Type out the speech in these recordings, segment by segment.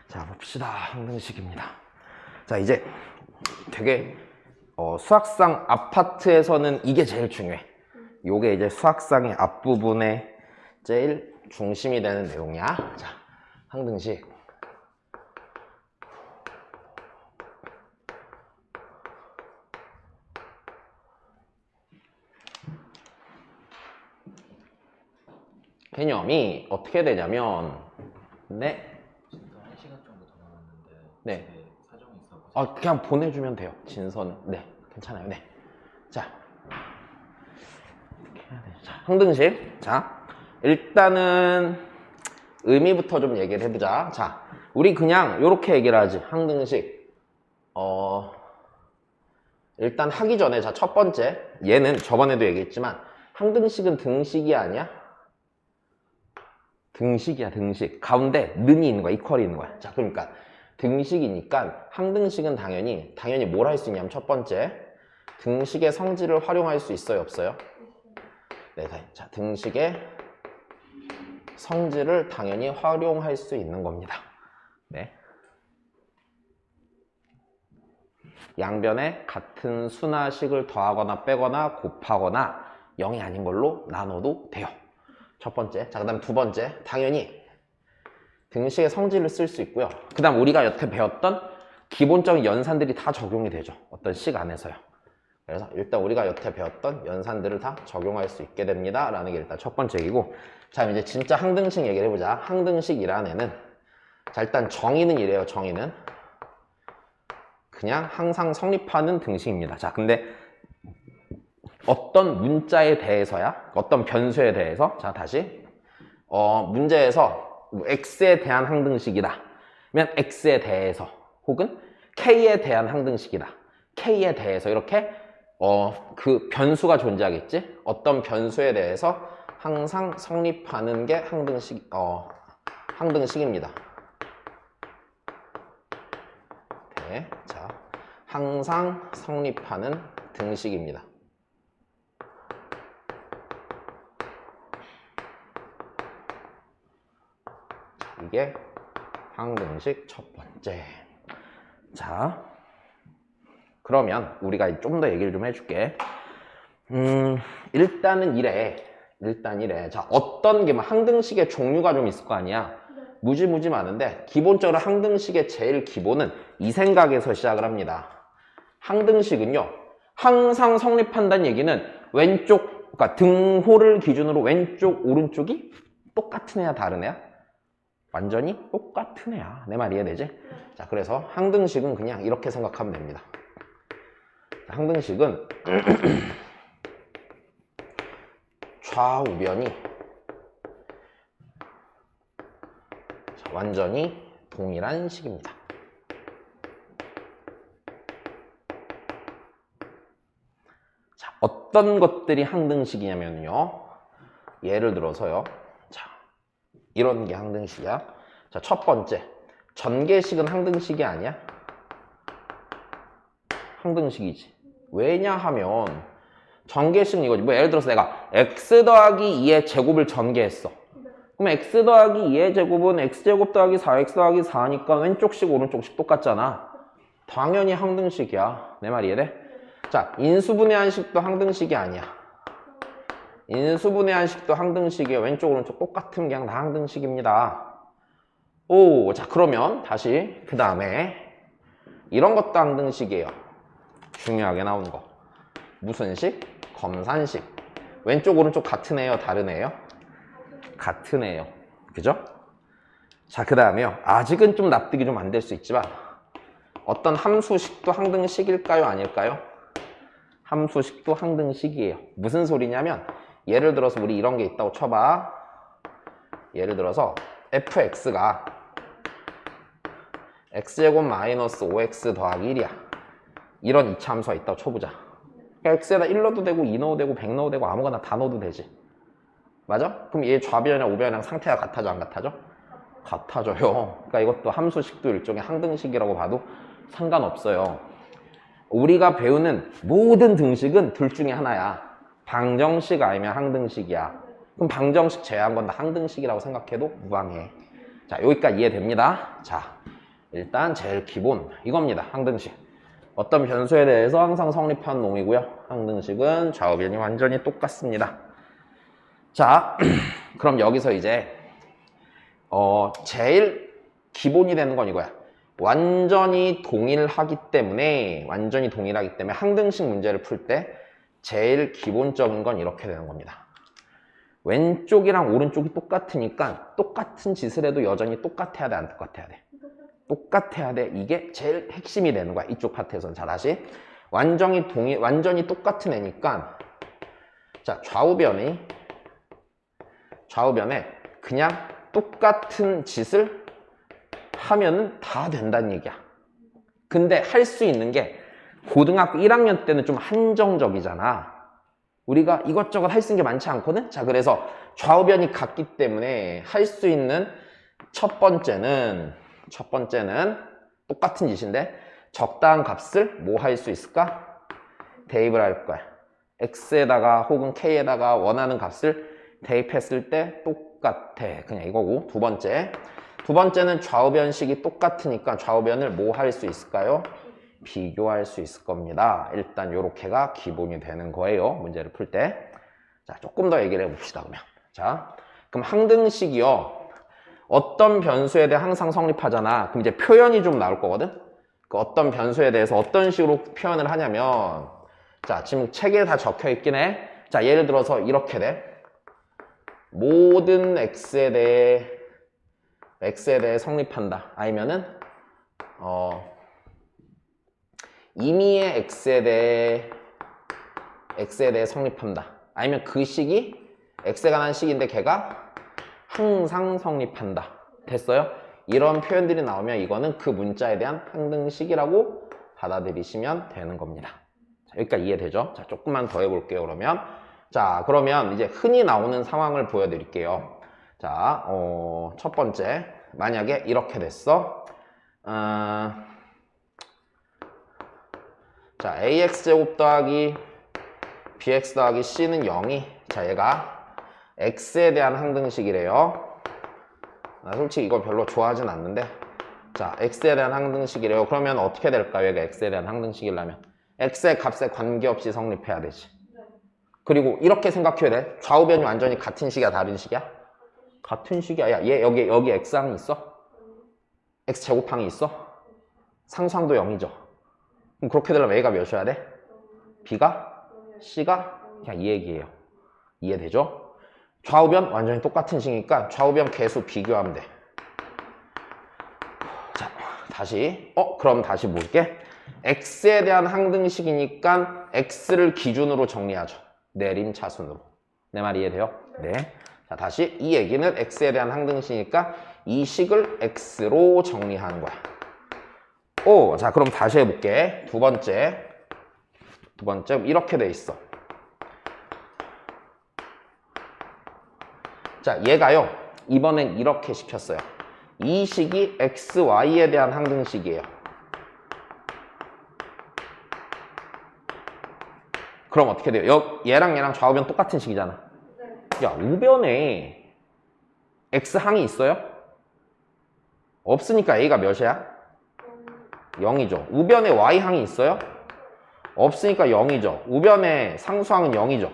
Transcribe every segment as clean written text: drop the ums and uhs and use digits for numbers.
자, 봅시다. 항등식입니다. 자, 이제 되게 수학상 아파트에서는 이게 제일 중요해. 요게 이제 수학상의 앞부분에 제일 중심이 되는 내용이야. 자, 항등식. 개념이 어떻게 되냐면, 네. 진짜 1시간 정도 더 남았는데 네. 집에 사정이 있어서 그냥 보내주면 돼요. 진서는. 네, 괜찮아요. 네. 자, 어떻게 해야 되지? 자, 항등식. 자, 일단은 의미부터 좀 얘기를 해보자. 자, 우리 그냥 이렇게 얘기를 하지. 항등식. 일단 하기 전에, 자, 첫 번째. 얘는 저번에도 얘기했지만, 항등식은 등식이 아니야? 등식이야, 등식. 가운데 는이 있는 거야, 이퀄이 있는 거야. 자, 그러니까 등식이니까 항등식은 당연히 뭘 할 수 있냐면 첫 번째, 등식의 성질을 활용할 수 있어요, 없어요? 네, 자, 등식의 성질을 당연히 활용할 수 있는 겁니다. 네. 양변에 같은 수나 식을 더하거나 빼거나 곱하거나 0이 아닌 걸로 나눠도 돼요. 첫 번째. 자, 그 다음 두 번째. 당연히 등식의 성질을 쓸 수 있고요. 그 다음 우리가 여태 배웠던 기본적인 연산들이 다 적용이 되죠. 어떤 식 안에서요. 그래서 일단 우리가 여태 배웠던 연산들을 다 적용할 수 있게 됩니다. 라는 게 일단 첫 번째 얘기고. 자, 이제 진짜 항등식 얘기를 해보자. 항등식이라는 애는, 자, 일단 정의는 이래요. 정의는 그냥 항상 성립하는 등식입니다. 자, 근데 어떤 문자에 대해서야, 어떤 변수에 대해서, 자, 다시 문제에서 x에 대한 항등식이다 면 x에 대해서, 혹은 k에 대한 항등식이다, k에 대해서, 이렇게 그 변수가 존재하겠지. 어떤 변수에 대해서 항상 성립하는 게 항등식입니다. 네, 자, 항상 성립하는 등식입니다. 이게 항등식 첫 번째. 자, 그러면 우리가 좀 더 얘기를 좀 해줄게. 일단은 이래. 자, 어떤 게, 항등식의 종류가 좀 있을 거 아니야. 무지 많은데 기본적으로 항등식의 제일 기본은 이 생각에서 시작을 합니다. 항등식은요, 항상 성립한다는 얘기는 왼쪽, 그러니까 등호를 기준으로 왼쪽 오른쪽이 똑같은 애야, 다른 애야? 완전히 똑같은 애야. 내 말 이해되지? 자, 그래서 항등식은 그냥 이렇게 생각하면 됩니다. 항등식은 좌우변이 완전히 동일한 식입니다. 자, 어떤 것들이 항등식이냐면요, 예를 들어서요, 자, 이런 게 항등식이야. 자, 첫 번째, 전개식은 항등식이 아니야? 항등식이지. 왜냐하면 전개식은 이거지. 뭐 예를 들어서 내가 x 더하기 2의 제곱을 전개했어. 그럼 x 더하기 2의 제곱은 x제곱 더하기 4x 더하기 4니까 왼쪽식 오른쪽식 똑같잖아. 당연히 항등식이야. 내 말 이해돼? 자, 인수분해한식도 항등식이 아니야. 인수분해한식도 항등식이에요. 왼쪽 오른쪽 똑같은 게 그냥 다 항등식입니다. 오, 자, 그러면 다시 그 다음에 이런 것도 항등식이에요. 중요하게 나오는 거. 무슨 식? 검산식. 왼쪽 오른쪽 같은 애요, 다른 애요? 같은 애요. 그죠? 자, 그 다음에요. 아직은 좀 납득이 좀 안 될 수 있지만 어떤 함수식도 항등식일까요, 아닐까요? 함수식도 항등식이에요. 무슨 소리냐면, 예를 들어서 우리 이런 게 있다고 쳐봐. 예를 들어서 fx가 x제곱 마이너스 5x 더하기 1이야. 이런 이차함수가 있다고 쳐보자. 그러니까 x에다 1 넣어도 되고 2 넣어도 되고 100 넣어도 되고 아무거나 다 넣어도 되지. 맞아? 그럼 얘 좌변이랑 우변이랑 상태가 같아져, 안 같아져? 같아져요. 그러니까 이것도 함수식도 일종의 항등식이라고 봐도 상관없어요. 우리가 배우는 모든 등식은 둘 중에 하나야. 방정식 아니면 항등식이야. 그럼 방정식 제외한 건 다 항등식이라고 생각해도 무방해. 자, 여기까지 이해됩니다. 자, 일단 제일 기본 이겁니다. 항등식. 어떤 변수에 대해서 항상 성립한 놈이고요. 항등식은 좌우변이 완전히 똑같습니다. 자, 그럼 여기서 이제 제일 기본이 되는 건 이거야. 완전히 동일하기 때문에 항등식 문제를 풀 때 제일 기본적인 건 이렇게 되는 겁니다. 왼쪽이랑 오른쪽이 똑같으니까 똑같은 짓을 해도 여전히 똑같아야 돼, 안 똑같아야 돼? 똑같아야 돼. 이게 제일 핵심이 되는 거야. 이쪽 파트에서는. 자, 다시. 완전히 똑같은 애니까 자, 좌우변에 그냥 똑같은 짓을 하면은 다 된다는 얘기야. 근데 할 수 있는 게 고등학교 1학년 때는 좀 한정적이잖아. 우리가 이것저것 할 수 있는 게 많지 않거든? 자, 그래서 좌우변이 같기 때문에 할 수 있는 첫 번째는 똑같은 짓인데 적당한 값을 뭐 할 수 있을까? 대입을 할 거야. x에다가 혹은 k에다가 원하는 값을 대입했을 때 똑같아. 그냥 이거고. 두 번째는 좌우변식이 똑같으니까 좌우변을 뭐 할 수 있을까요? 비교할 수 있을 겁니다. 일단 요렇게가 기본이 되는 거예요. 문제를 풀 때. 자, 조금 더 얘기를 해봅시다, 그러면. 자, 그럼 항등식이요. 어떤 변수에 대해 항상 성립하잖아. 그럼 이제 표현이 좀 나올 거거든? 그 어떤 변수에 대해서 어떤 식으로 표현을 하냐면, 자, 지금 책에 다 적혀 있긴 해. 자, 예를 들어서 이렇게 돼. 모든 x에 대해 성립한다. 아니면은, 임의의 x에 대해 성립한다. 아니면 그 식이 x에 관한 식인데 걔가 항상 성립한다. 됐어요? 이런 표현들이 나오면 이거는 그 문자에 대한 항등식이라고 받아들이시면 되는 겁니다. 자, 여기까지 이해되죠? 자, 조금만 더 해볼게요, 그러면. 자, 그러면 이제 흔히 나오는 상황을 보여드릴게요. 자, 첫 번째. 만약에 이렇게 됐어. 자, ax제곱 더하기 bx 더하기 c는 0이, 자, 얘가 x에 대한 항등식이래요. 나 솔직히 이거 별로 좋아하진 않는데, 자, x에 대한 항등식이래요. 그러면 어떻게 될까요? 얘가 x에 대한 항등식이라면 x의 값에 관계없이 성립해야 되지. 그리고 이렇게 생각해야 돼. 좌우변이 완전히 같은 식이야, 다른 식이야? 같은 식이야. 야, 얘 여기 x항이 있어? x제곱항이 있어? 상수항도 0이죠. 그럼 그렇게 되려면 a가 몇이어야 돼? b가? c가? 그냥 이 얘기예요. 이해되죠? 좌우변 완전히 똑같은 식이니까 좌우변 개수 비교하면 돼. 자, 다시. 그럼 다시 볼게. x에 대한 항등식이니까 x를 기준으로 정리하죠. 내림차순으로. 내 말 이해돼요? 네. 자, 다시. 이 얘기는 x에 대한 항등식이니까 이 식을 x로 정리하는 거야. 자, 그럼 다시 해볼게. 두 번째 이렇게 돼 있어. 자, 얘가요, 이번엔 이렇게 시켰어요. 이 식이 x, y에 대한 항등식이에요. 그럼 어떻게 돼요? 얘랑 좌우변 똑같은 식이잖아. 야, 우변에 x항이 있어요? 없으니까 a가 몇이야? 0이죠. 우변에 y항이 있어요? 없으니까 0이죠. 우변에 상수항은 0이죠.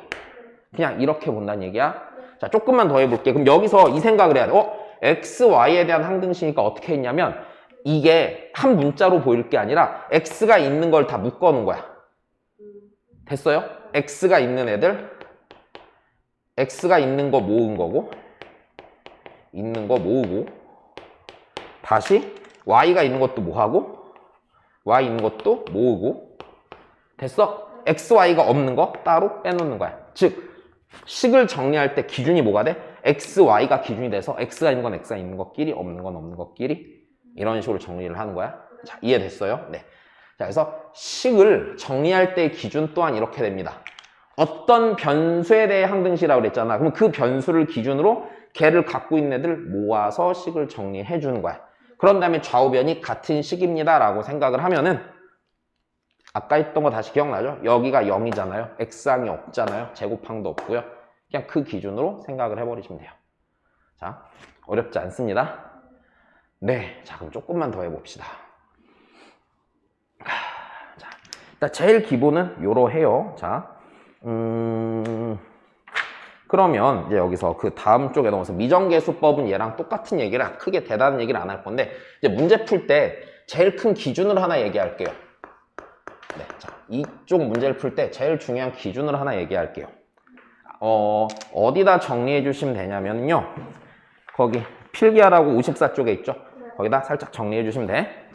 그냥 이렇게 본다는 얘기야. 자, 조금만 더 해볼게. 그럼 여기서 이 생각을 해야 돼. x, y에 대한 항등식이니까 어떻게 했냐면 이게 한 문자로 보일 게 아니라 x가 있는 걸 다 묶어 놓은 거야. 됐어요? x가 있는 애들, x가 있는 거 모은 거고, 있는 거 모으고, 다시 y가 있는 것도 뭐하고, y 있는 것도 모으고. 됐어? x, y가 없는 거 따로 빼놓는 거야. 즉 식을 정리할 때 기준이 뭐가 돼? x, y가 기준이 돼서 x가 있는 건 x가 있는 것끼리, 없는 건 없는 것끼리, 이런 식으로 정리를 하는 거야. 자, 이해됐어요? 네. 자, 그래서 식을 정리할 때의 기준 또한 이렇게 됩니다. 어떤 변수에 대해 항등식이라고 그랬잖아. 그럼 그 변수를 기준으로 걔를 갖고 있는 애들 모아서 식을 정리해 주는 거야. 그런 다음에 좌우변이 같은 식입니다 라고 생각을 하면은, 아까 했던 거 다시 기억나죠? 여기가 0이잖아요. x항이 없잖아요. 제곱항도 없고요. 그냥 그 기준으로 생각을 해버리시면 돼요. 자, 어렵지 않습니다. 네, 자 그럼 조금만 더 해봅시다. 자, 일단 제일 기본은 요러해요. 자, 그러면 이제 여기서 그 다음 쪽에 넘어서 미정계수법은 얘랑 똑같은 얘기를 크게 대단한 얘기를 안 할 건데 이제 문제 풀 때 제일 큰 기준을 하나 얘기할게요. 네, 자, 이쪽 문제를 풀 때 제일 중요한 기준을 하나 얘기할게요. 어디다 정리해 주시면 되냐면요. 거기 필기하라고 54쪽에 있죠? 거기다 살짝 정리해 주시면 돼.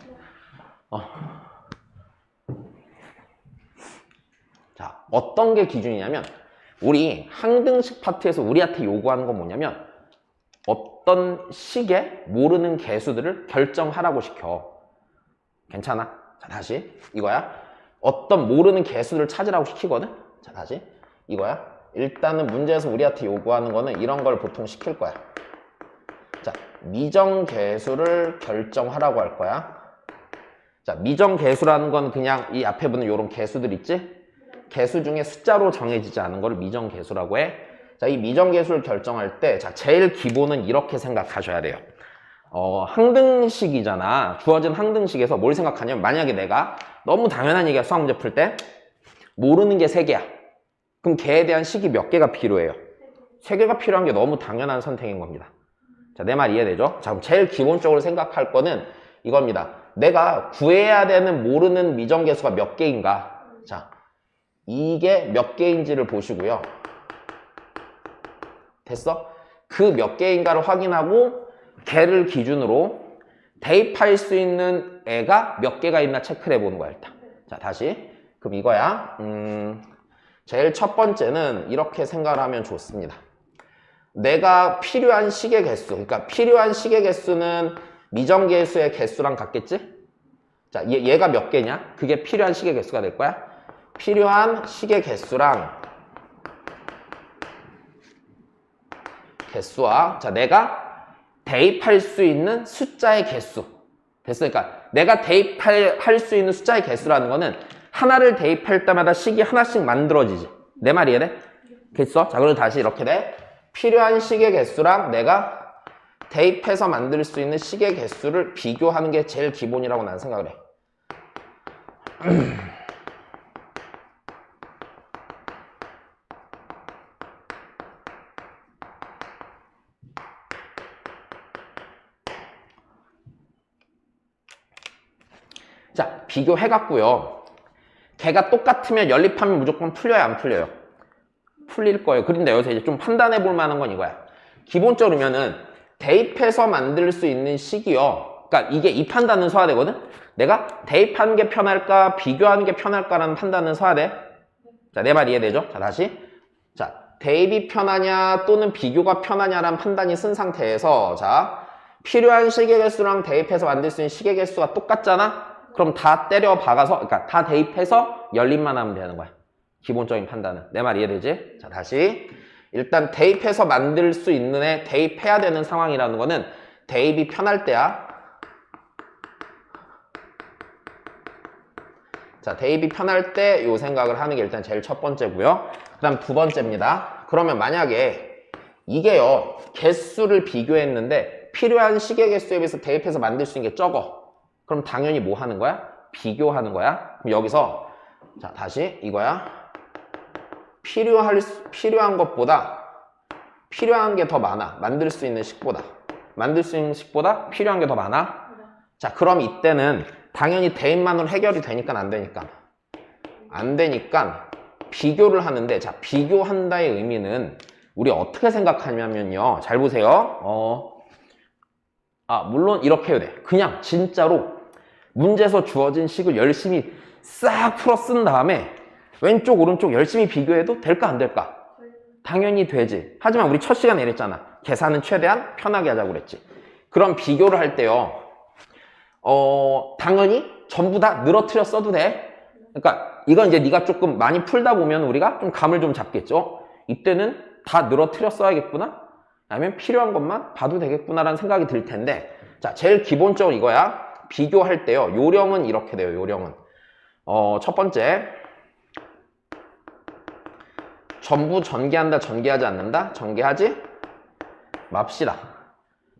자, 어떤 게 기준이냐면 우리 항등식 파트에서 우리한테 요구하는 건 뭐냐면 어떤 식의 모르는 개수들을 결정하라고 시켜. 괜찮아? 자, 다시 이거야. 어떤 모르는 개수들을 찾으라고 시키거든? 자, 다시 이거야. 일단은 문제에서 우리한테 요구하는 거는 이런 걸 보통 시킬 거야. 자, 미정계수를 결정하라고 할 거야. 자, 미정계수라는 건 그냥 이 앞에 붙는 요런 개수들 있지? 개수 중에 숫자로 정해지지 않은 걸 미정계수라고 해. 자, 이 미정계수를 결정할 때, 자, 제일 기본은 이렇게 생각하셔야 돼요. 항등식이잖아. 주어진 항등식에서 뭘 생각하냐면, 만약에 내가 너무 당연한 얘기야, 수학 문제 풀 때. 모르는 게 3개야. 그럼 걔에 대한 식이 몇 개가 필요해요? 3개가 필요한 게 너무 당연한 선택인 겁니다. 자, 내 말 이해되죠? 자, 그럼 제일 기본적으로 생각할 거는 이겁니다. 내가 구해야 되는 모르는 미정계수가 몇 개인가? 자, 이게 몇 개인지를 보시고요. 됐어? 그 몇 개인가를 확인하고 걔를 기준으로 대입할 수 있는 애가 몇 개가 있나 체크를 해보는 거야, 일단. 자, 다시. 그럼 이거야. 제일 첫 번째는 이렇게 생각을 하면 좋습니다. 내가 필요한 식의 개수, 그러니까 필요한 식의 개수는 미정계수의 개수랑 같겠지? 자, 얘가 몇 개냐? 그게 필요한 식의 개수가 될 거야. 필요한 식의 개수와 자, 내가 대입할 수 있는 숫자의 개수. 됐어? 그러니까 내가 대입할 수 있는 숫자의 개수라는 거는 하나를 대입할 때마다 식이 하나씩 만들어지지. 내 말 이해돼? 됐어? 자, 그럼 다시 이렇게 돼. 필요한 식의 개수랑 내가 대입해서 만들 수 있는 식의 개수를 비교하는 게 제일 기본이라고 나는 생각을 해. 자, 비교해갖고요. 걔가 똑같으면 연립하면 무조건 풀려요, 안 풀려요? 풀릴 거예요. 그런데 여기서 이제 좀 판단해 볼 만한 건 이거야. 기본적으로면은 대입해서 만들 수 있는 식이요. 그러니까 이게 이 판단은 서야 되거든? 내가 대입하는 게 편할까, 비교하는 게 편할까라는 판단은 서야 돼. 자, 내 말 이해되죠? 자, 다시. 자, 대입이 편하냐 또는 비교가 편하냐라는 판단이 쓴 상태에서 자, 필요한 식의 개수랑 대입해서 만들 수 있는 식의 개수가 똑같잖아? 그럼 다 때려 박아서, 그러니까 다 대입해서 연립만 하면 되는 거야. 기본적인 판단은. 내 말 이해되지? 자, 다시. 일단 대입해서 만들 수 있는 애 대입해야 되는 상황이라는 거는 대입이 편할 때야. 자, 대입이 편할 때 요 생각을 하는 게 일단 제일 첫 번째고요. 그 다음 두 번째입니다. 그러면 만약에 이게요, 개수를 비교했는데 필요한 식의 개수에 비해서 대입해서 만들 수 있는 게 적어. 그럼 당연히 뭐 하는 거야? 비교하는 거야. 그럼 여기서 자, 다시 이거야. 필요한 것보다 필요한 게 더 많아. 만들 수 있는 식보다. 만들 수 있는 식보다 필요한 게 더 많아. 자, 그럼 이때는 당연히 대입만으로 해결이 되니까 안 되니까. 안 되니까 비교를 하는데, 자, 비교한다의 의미는 우리 어떻게 생각하냐면요. 잘 보세요. 물론 이렇게 해야 돼. 그냥 진짜로 문제에서 주어진 식을 열심히 싹 풀어 쓴 다음에 왼쪽 오른쪽 열심히 비교해도 될까 안 될까? 당연히 되지. 하지만 우리 첫 시간에 이랬잖아. 계산은 최대한 편하게 하자고 그랬지. 그럼 비교를 할 때요. 당연히 전부 다 늘어뜨려 써도 돼. 그러니까 이건 이제 네가 조금 많이 풀다 보면 우리가 좀 감을 좀 잡겠죠. 이때는 다 늘어뜨려 써야겠구나. 아니면 필요한 것만 봐도 되겠구나라는 생각이 들 텐데, 자, 제일 기본적으로 이거야. 비교할 때요. 요령은 이렇게 돼요. 요령은 첫 번째, 전부 전개한다, 전개하지 않는다? 전개하지 맙시다.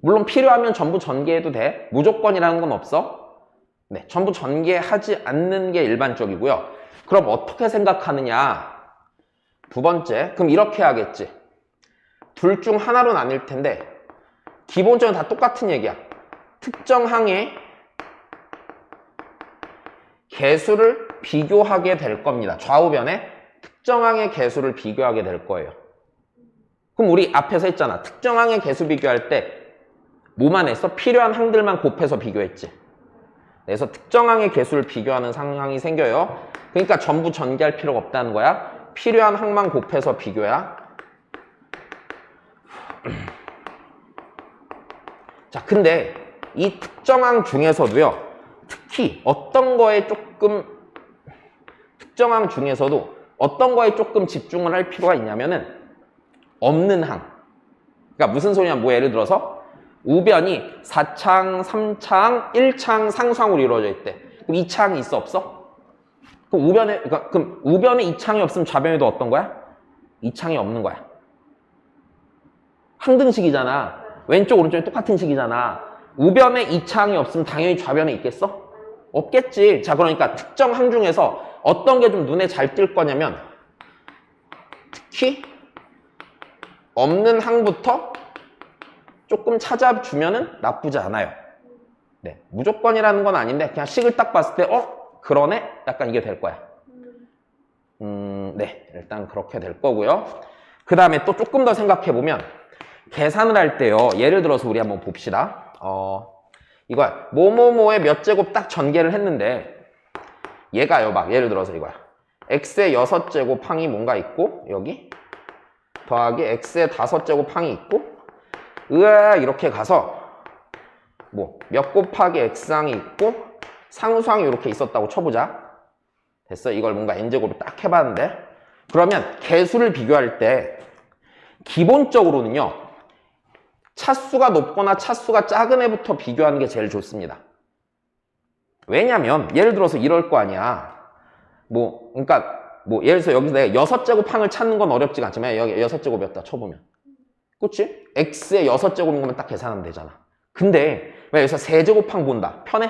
물론 필요하면 전부 전개해도 돼. 무조건이라는 건 없어. 네, 전부 전개하지 않는 게 일반적이고요. 그럼 어떻게 생각하느냐? 두 번째, 그럼 이렇게 하겠지. 둘 중 하나로 나뉠 텐데 기본적으로 다 똑같은 얘기야. 특정 항의 개수를 비교하게 될 겁니다. 좌우변에 특정 항의 개수를 비교하게 될 거예요. 그럼 우리 앞에서 했잖아. 특정 항의 개수 비교할 때 뭐만 했어? 필요한 항들만 곱해서 비교했지. 그래서 특정 항의 개수를 비교하는 상황이 생겨요. 그러니까 전부 전개할 필요가 없다는 거야. 필요한 항만 곱해서 비교야. 자, 근데 이 특정 항 중에서도요. 특히 어떤 거에 조금 특정 항 중에서도 어떤 거에 조금 집중을 할 필요가 있냐면은 없는 항. 그러니까 무슨 소리냐? 뭐 예를 들어서 우변이 4창, 3창, 1창 상수항으로 이루어져 있대. 그럼 2창이 있어 없어? 그럼 우변에 2창이 없으면 좌변에도 어떤 거야? 2창이 없는 거야. 항등식이잖아. 왼쪽 오른쪽이 똑같은 식이잖아. 우변에 2창이 없으면 당연히 좌변에 있겠어? 없겠지. 자, 그러니까 특정 항 중에서 어떤 게 좀 눈에 잘 띌 거냐면 특히 없는 항부터 조금 찾아주면은 나쁘지 않아요. 네, 무조건이라는 건 아닌데 그냥 식을 딱 봤을 때 그러네? 약간 이게 될 거야. 네, 일단 그렇게 될 거고요. 그 다음에 또 조금 더 생각해보면 계산을 할 때요. 예를 들어서 우리 한번 봅시다. 이거야. 뭐뭐뭐의 몇 제곱 딱 전개를 했는데 얘가요. 막 예를 들어서 이거야. x의 6제곱 항이 뭔가 있고 여기 더하기 x의 5제곱 항이 있고 이렇게 가서 뭐 몇 곱하기 x항이 있고 상수항이 이렇게 있었다고 쳐보자. 됐어. 이걸 뭔가 n제곱으로 딱 해봤는데 그러면 개수를 비교할 때 기본적으로는요. 차수가 높거나 차수가 작은 애부터 비교하는 게 제일 좋습니다. 왜냐면 예를 들어서 이럴 거 아니야. 그러니까 예를 들어서 여기서 내가 6제곱 항을 찾는 건 어렵지가 않지만 여기 6제곱이었다 쳐보면 그치? x의 6제곱인 거면 딱 계산하면 되잖아. 근데 왜 여기서 세제곱항 본다? 편해?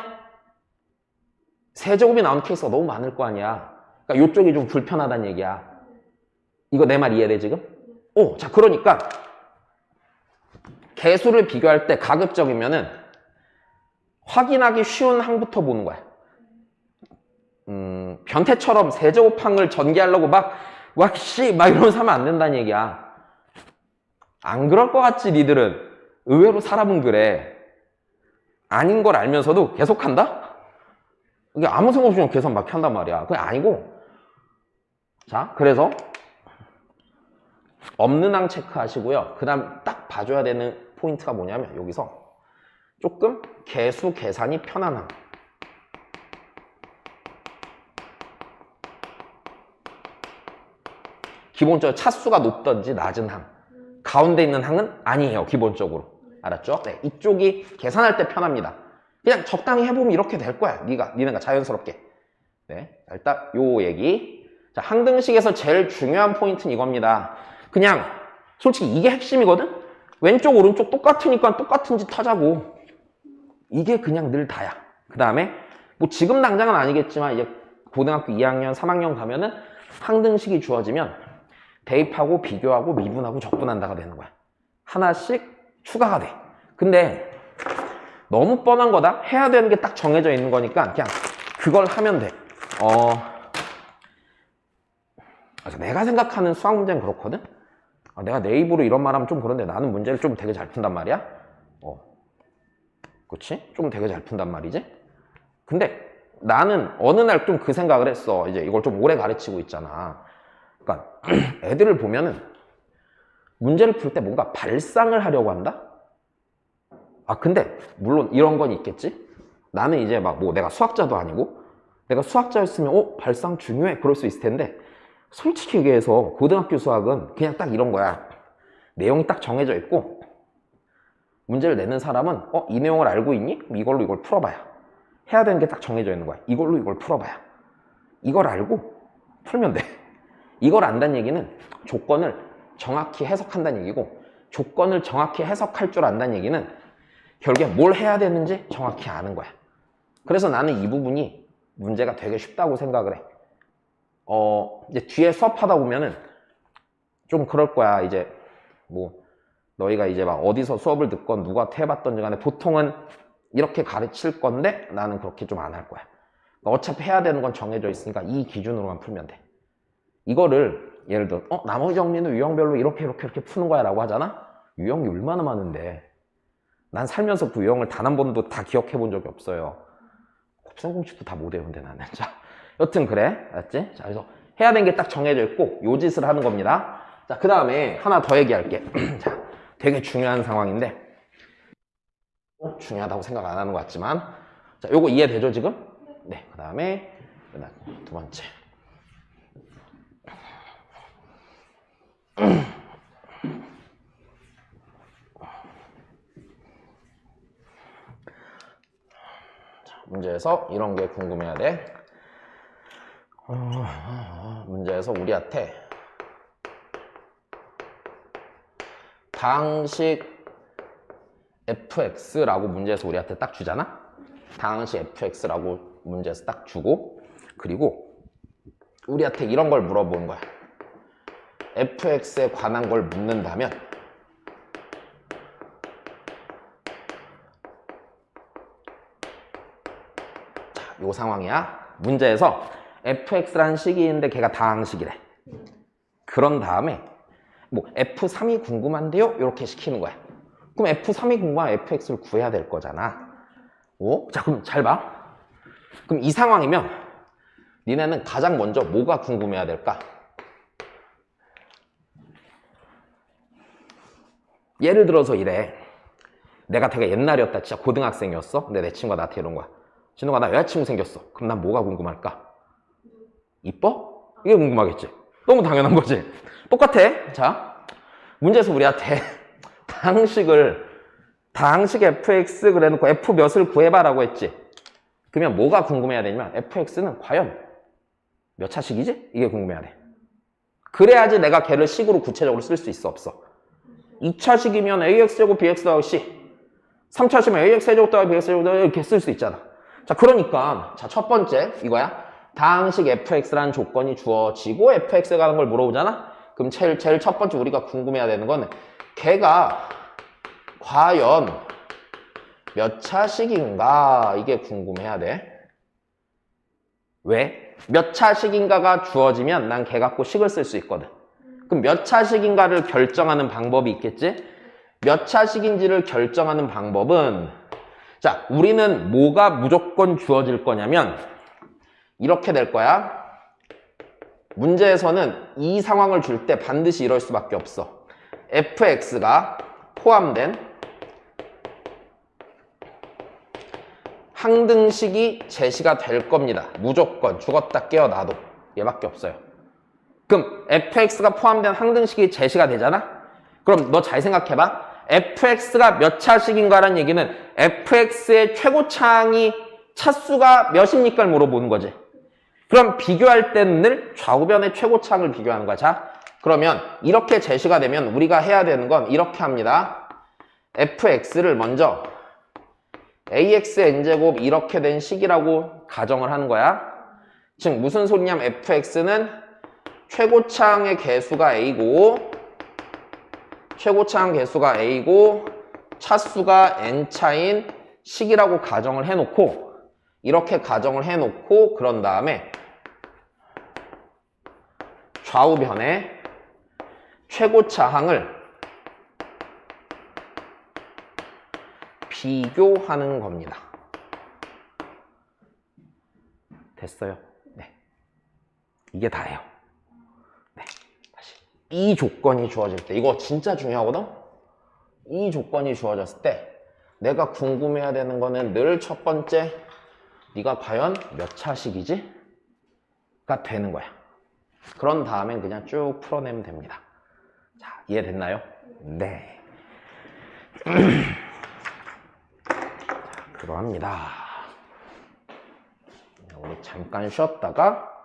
세제곱이 나오는 케이스가 너무 많을 거 아니야. 그러니까 이쪽이 좀 불편하다는 얘기야. 이거 내 말 이해돼 지금? 자 그러니까 개수를 비교할 때 가급적이면은 확인하기 쉬운 항부터 보는 거야. 변태처럼 세제곱항을 전개하려고 막 이러면서 하면 안 된다는 얘기야. 안 그럴 것 같지 니들은. 의외로 사람은 그래. 아닌 걸 알면서도 계속 한다? 이게 아무 생각 없이 계산 막 한단 말이야. 그게 아니고. 자, 그래서 없는 항 체크하시고요. 그 다음 딱 봐줘야 되는 포인트가 뭐냐면 여기서 조금 개수 계산이 편한 항. 기본적으로 차수가 높든지 낮은 항. 가운데 있는 항은 아니에요. 기본적으로. 알았죠? 네, 이쪽이 계산할 때 편합니다. 그냥 적당히 해보면 이렇게 될 거야. 니네가 자연스럽게. 네, 일단 요 얘기. 자, 항등식에서 제일 중요한 포인트는 이겁니다. 그냥 솔직히 이게 핵심이거든? 왼쪽 오른쪽 똑같으니까 똑같은 짓 하자고. 이게 그냥 늘 다야. 그 다음에 뭐 지금 당장은 아니겠지만 이제 고등학교 2학년 3학년 가면은 항등식이 주어지면 대입하고 비교하고 미분하고 적분한다가 되는 거야. 하나씩 추가가 돼. 근데 너무 뻔한 거다? 해야 되는 게 딱 정해져 있는 거니까 그냥 그걸 하면 돼. 내가 생각하는 수학 문제는 그렇거든? 내가 내 입으로 이런 말 하면 좀 그런데 나는 문제를 좀 되게 잘 푼단 말이야. 그치? 좀 되게 잘 푼단 말이지? 근데 나는 어느 날 좀 그 생각을 했어. 이제 이걸 좀 오래 가르치고 있잖아. 그러니까 애들을 보면은 문제를 풀 때 뭔가 발상을 하려고 한다? 근데 물론 이런 건 있겠지? 나는 이제 내가 수학자도 아니고 내가 수학자였으면 발상 중요해 그럴 수 있을 텐데 솔직히 얘기해서 고등학교 수학은 그냥 딱 이런 거야. 내용이 딱 정해져 있고 문제를 내는 사람은 이 내용을 알고 있니? 그럼 이걸로 이걸 풀어봐야. 해야 되는 게 딱 정해져 있는 거야. 이걸로 이걸 풀어봐야. 이걸 알고 풀면 돼. 이걸 안다는 얘기는 조건을 정확히 해석한다는 얘기고 조건을 정확히 해석할 줄 안다는 얘기는 결국에 뭘 해야 되는지 정확히 아는 거야. 그래서 나는 이 부분이 문제가 되게 쉽다고 생각을 해. 이제 뒤에 수업하다 보면은 좀 그럴 거야. 이제 뭐 너희가 이제 막 어디서 수업을 듣건 누가 해봤던지 간에 보통은 이렇게 가르칠 건데 나는 그렇게 좀 안 할 거야. 그러니까 어차피 해야 되는 건 정해져 있으니까 이 기준으로만 풀면 돼. 이거를 예를 들어 나머지 정리는 유형별로 이렇게 푸는 거야 라고 하잖아. 유형이 얼마나 많은데 난 살면서 그 유형을 단 한 번도 다 기억해 본 적이 없어요. 곱셈공식도 다 못 외운데 나는. 자, 여튼 그래. 알았지? 자, 그래서 해야 되는 게 딱 정해져 있고 요 짓을 하는 겁니다. 자, 그 다음에 하나 더 얘기할게. 자, 되게 중요한 상황인데 중요하다고 생각 안 하는 것 같지만 자, 요거 이해되죠 지금? 네, 그 다음에 두 번째 자, 문제에서 이런 게 궁금해야 돼. 문제에서 우리한테 다항식 fx라고 문제에서 우리한테 딱 주잖아. 다항식 fx라고 문제에서 딱 주고 그리고 우리한테 이런 걸 물어보는 거야. fx에 관한 걸 묻는다면 자, 요 상황이야. 문제에서 fx라는 식이 있는데 걔가 다항식이래. 그런 다음에 뭐 f3이 궁금한데요? 이렇게 시키는 거야. 그럼 f3이 궁금한 fx를 구해야 될 거잖아. 자, 그럼 잘 봐. 그럼 이 상황이면 니네는 가장 먼저 뭐가 궁금해야 될까? 예를 들어서 이래. 내가 되게 옛날이었다. 진짜 고등학생이었어. 근데 내 친구가 나한테 이런 거야. 진호가 나 여자친구 생겼어. 그럼 난 뭐가 궁금할까? 이뻐? 이게 궁금하겠지. 너무 당연한 거지. 똑같아. 자, 문제에서 우리한테 다항식 fx 그래놓고 f 몇을 구해봐라고 했지. 그러면 뭐가 궁금해야 되냐면 fx는 과연 몇 차식이지? 이게 궁금해야 돼. 그래야지 내가 걔를 식으로 구체적으로 쓸 수 있어 없어? 2차식이면 ax제곱 bx 더하기 c 3차식이면 ax제곱 더하기 bx제곱 더하기 이렇게 쓸 수 있잖아. 자, 그러니까 자, 첫 번째 이거야. 다항식 fx라는 조건이 주어지고 fx에 관한 걸 물어보잖아. 그럼 제일 첫 번째 우리가 궁금해야 되는 건 걔가 과연 몇 차식인가 이게 궁금해야 돼. 왜? 몇 차식인가가 주어지면 난 걔 갖고 식을 쓸 수 있거든. 그럼 몇 차식인가를 결정하는 방법이 있겠지? 몇 차식인지를 결정하는 방법은 자, 우리는 뭐가 무조건 주어질 거냐면 이렇게 될 거야. 문제에서는 이 상황을 줄 때 반드시 이럴 수밖에 없어. fx가 포함된 항등식이 제시가 될 겁니다. 무조건 죽었다 깨어나도 얘밖에 없어요. 그럼 fx가 포함된 항등식이 제시가 되잖아? 그럼 너 잘 생각해봐. fx가 몇 차식인가라는 얘기는 fx의 최고차항이 차수가 몇입니까를 물어보는 거지. 그럼 비교할 때는 늘 좌우변의 최고차항을 비교하는 거야. 자, 그러면 이렇게 제시가 되면 우리가 해야 되는 건 이렇게 합니다. fx를 먼저 axn제곱 이렇게 된 식이라고 가정을 하는 거야. 즉 무슨 소리냐면 fx는 최고차항의 개수가 a고 최고차항 개수가 a고 차수가 n차인 식이라고 가정을 해놓고 이렇게 가정을 해놓고 그런 다음에 좌우변의 최고차항을 비교하는 겁니다. 됐어요? 네. 이게 다예요. 네. 다시. 이 조건이 주어질 때, 이거 진짜 중요하거든? 이 조건이 주어졌을 때, 내가 궁금해야 되는 거는 늘 첫 번째, 네가 과연 몇 차식이지? 가 되는 거야. 그런 다음엔 그냥 쭉 풀어내면 됩니다. 자, 이해됐나요? 네. 그러합니다. 우리 잠깐 쉬었다가